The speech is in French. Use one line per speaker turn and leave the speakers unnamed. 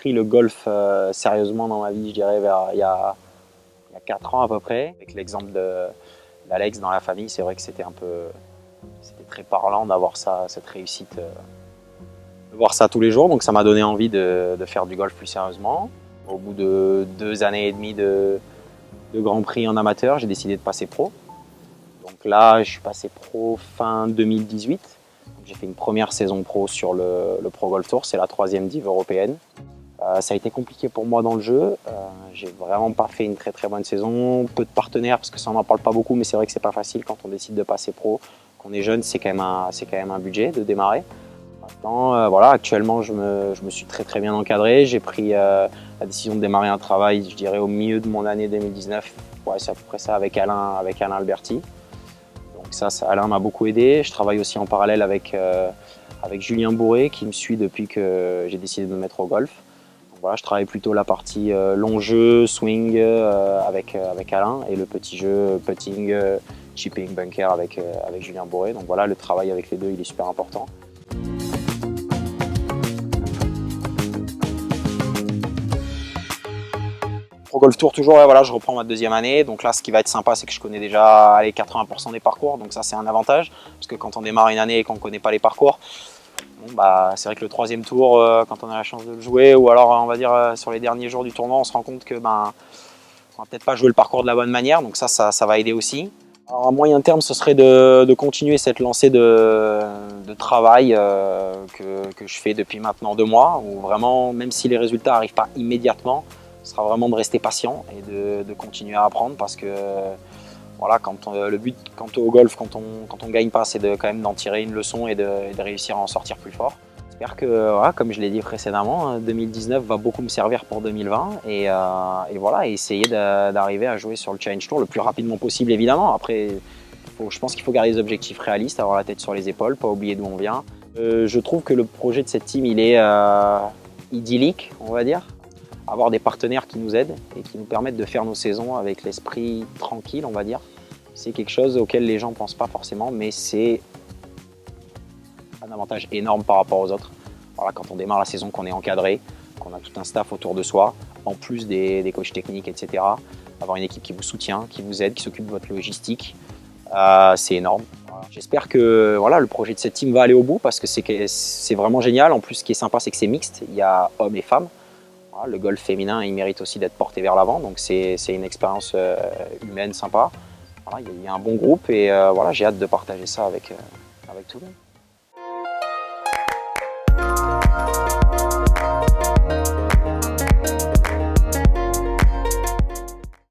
repris le golf sérieusement dans ma vie, je dirais, il y a 4 ans à peu près. Avec l'exemple d'Alex dans la famille, c'est vrai que c'était très parlant d'avoir ça, cette réussite, de voir ça tous les jours. Donc ça m'a donné envie de faire du golf plus sérieusement. Au bout de 2 années et demie de Grand Prix en amateur, j'ai décidé de passer pro. Donc là, je suis passé pro fin 2018. J'ai fait une première saison pro sur le Pro Golf Tour, c'est la 3e div européenne. Ça a été compliqué pour moi dans le jeu. J'ai vraiment pas fait une très bonne saison. Peu de partenaires parce que ça on n'en parle pas beaucoup, mais c'est vrai que c'est pas facile quand on décide de passer pro. Quand on est jeune, c'est quand même un budget de démarrer. Maintenant, voilà, actuellement, je me suis très bien encadré. J'ai pris la décision de démarrer un travail, je dirais, au milieu de mon année 2019. Ouais, c'est à peu près ça avec Alain Alberti. Donc ça Alain m'a beaucoup aidé. Je travaille aussi en parallèle avec Julien Bourré qui me suit depuis que j'ai décidé de me mettre au golf. Donc voilà, je travaille plutôt la partie long jeu, swing avec Alain et le petit jeu putting, chipping, bunker avec Julien Bourré. Donc voilà, le travail avec les deux, il est super important. Pro Golf Tour toujours, ouais, voilà, je reprends ma 2e année. Donc là, ce qui va être sympa, c'est que je connais déjà les 80% des parcours. Donc ça, c'est un avantage. Parce que quand on démarre une année et qu'on ne connaît pas les parcours, bon, bah, c'est vrai que le 3e tour, quand on a la chance de le jouer, ou alors on va dire sur les derniers jours du tournoi, on se rend compte que ben, on va peut-être pas jouer le parcours de la bonne manière. Donc ça va aider aussi. Alors, à moyen terme, ce serait de continuer cette lancée de travail que je fais depuis maintenant 2 mois. Où vraiment, même si les résultats n'arrivent pas immédiatement, ce sera vraiment de rester patient et de continuer à apprendre parce que voilà, le but au golf, quand on gagne pas, c'est quand même d'en tirer une leçon et de réussir à en sortir plus fort. J'espère que, voilà, comme je l'ai dit précédemment, 2019 va beaucoup me servir pour 2020 et voilà, essayer d'arriver à jouer sur le Challenge Tour le plus rapidement possible évidemment. Après, je pense qu'il faut garder des objectifs réalistes, avoir la tête sur les épaules, pas oublier d'où on vient. Je trouve que le projet de cette team, il est idyllique, on va dire. Avoir des partenaires qui nous aident et qui nous permettent de faire nos saisons avec l'esprit tranquille, on va dire. C'est quelque chose auquel les gens ne pensent pas forcément, mais c'est un avantage énorme par rapport aux autres. Voilà, quand on démarre la saison, qu'on est encadré, qu'on a tout un staff autour de soi, en plus des coachs techniques, etc. Avoir une équipe qui vous soutient, qui vous aide, qui s'occupe de votre logistique, c'est énorme. Voilà. J'espère que voilà, le projet de cette team va aller au bout parce que c'est vraiment génial. En plus, ce qui est sympa, c'est que c'est mixte. Il y a hommes et femmes. Voilà, le golf féminin, il mérite aussi d'être porté vers l'avant, donc c'est une expérience humaine sympa. Voilà, il y a un bon groupe et voilà, j'ai hâte de partager ça avec tout le monde.